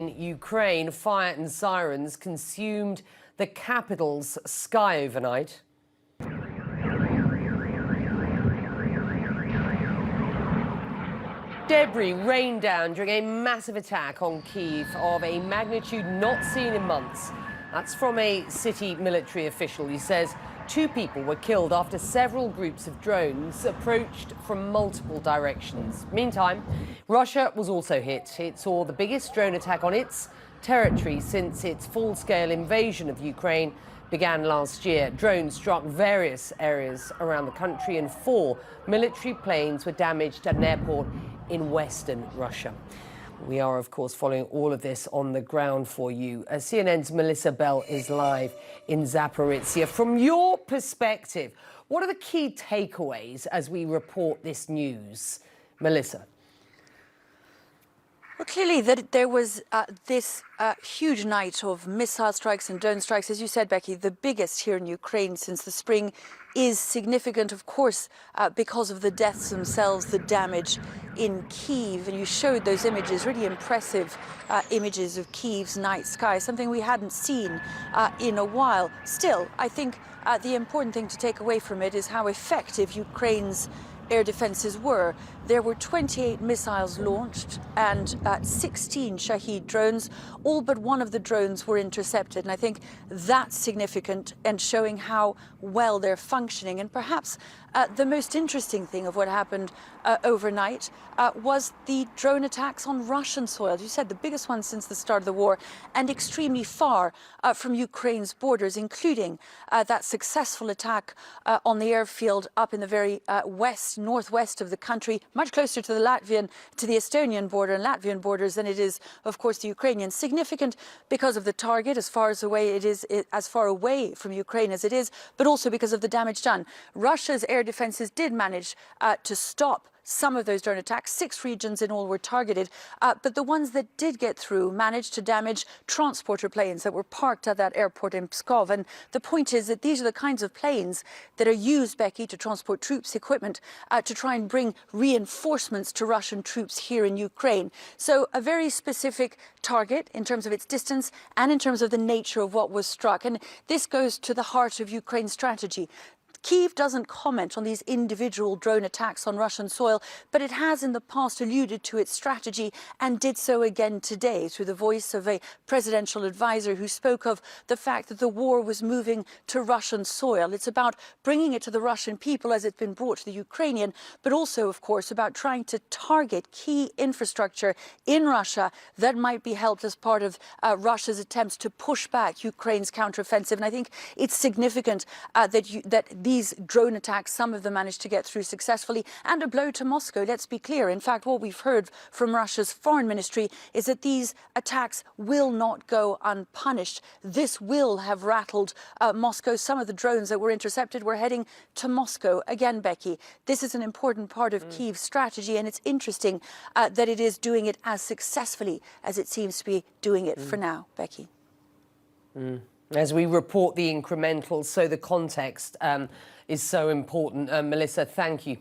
in Ukraine, fire and sirens consumed the capital's sky overnight. Debris rained down during a massive attack on Kyiv of a magnitude not seen in months. That's from a city military official. He says 2 people were killed after several groups of drones approached from multiple directions. Meantime, Russia was also hit. It saw the biggest drone attack on its territory since its full-scale invasion of Ukraine began last year. Drones struck various areas around the country and 4 military planes were damaged at an airport in western Russia. We are, of course, following all of this on the ground for you. CNN's Melissa Bell is live in Zaporizhia. From your perspective, what are the key takeaways as we report this news? Melissa. Well, clearly that there was this huge night of missile strikes and drone strikes. As you said, Becky, the biggest here in Ukraine since the spring is significant, of course, because of the deaths themselves, the damage in Kyiv. And you showed those images, really impressive images of Kyiv's night sky, something we hadn't seen in a while. Still, I think the important thing to take away from it is how effective Ukraine's air defenses were. There were 28 missiles launched and 16 Shahed drones. All but one of the drones were intercepted. And I think that's significant and showing how well they're functioning. And perhaps the most interesting thing of what happened overnight was the drone attacks on Russian soil. As you said, the biggest one since the start of the war and extremely far from Ukraine's borders, including that successful attack on the airfield up in the very northwest of the country, much closer to the Estonian border and Latvian borders than it is, of course, the Ukrainian. Significant because of the target, as far away from Ukraine as it is, but also because of the damage done. Russia's air defenses did manage to stop some of those drone attacks. 6 regions in all were targeted, but the ones that did get through managed to damage transporter planes that were parked at that airport in Pskov. And the point is that these are the kinds of planes that are used, Becky, to transport troops, equipment, to try and bring reinforcements to Russian troops here in Ukraine. So a very specific target in terms of its distance and in terms of the nature of what was struck. And this goes to the heart of Ukraine's strategy. Kyiv doesn't comment on these individual drone attacks on Russian soil, but it has in the past alluded to its strategy and did so again today through the voice of a presidential advisor who spoke of the fact that the war was moving to Russian soil. It's about bringing it to the Russian people as it's been brought to the Ukrainian, but also, of course, about trying to target key infrastructure in Russia that might be helped as part of Russia's attempts to push back Ukraine's counteroffensive. And I think it's significant that these drone attacks, some of them managed to get through successfully, and a blow to Moscow, let's be clear. In fact, what we've heard from Russia's foreign ministry is that these attacks will not go unpunished. This will have rattled Moscow. Some of the drones that were intercepted were heading to Moscow. Again, Becky, this is an important part of Kyiv's strategy, and it's interesting that it is doing it as successfully as it seems to be doing it for now, Becky. As we report the incrementals, so the context is so important. Melissa, thank you.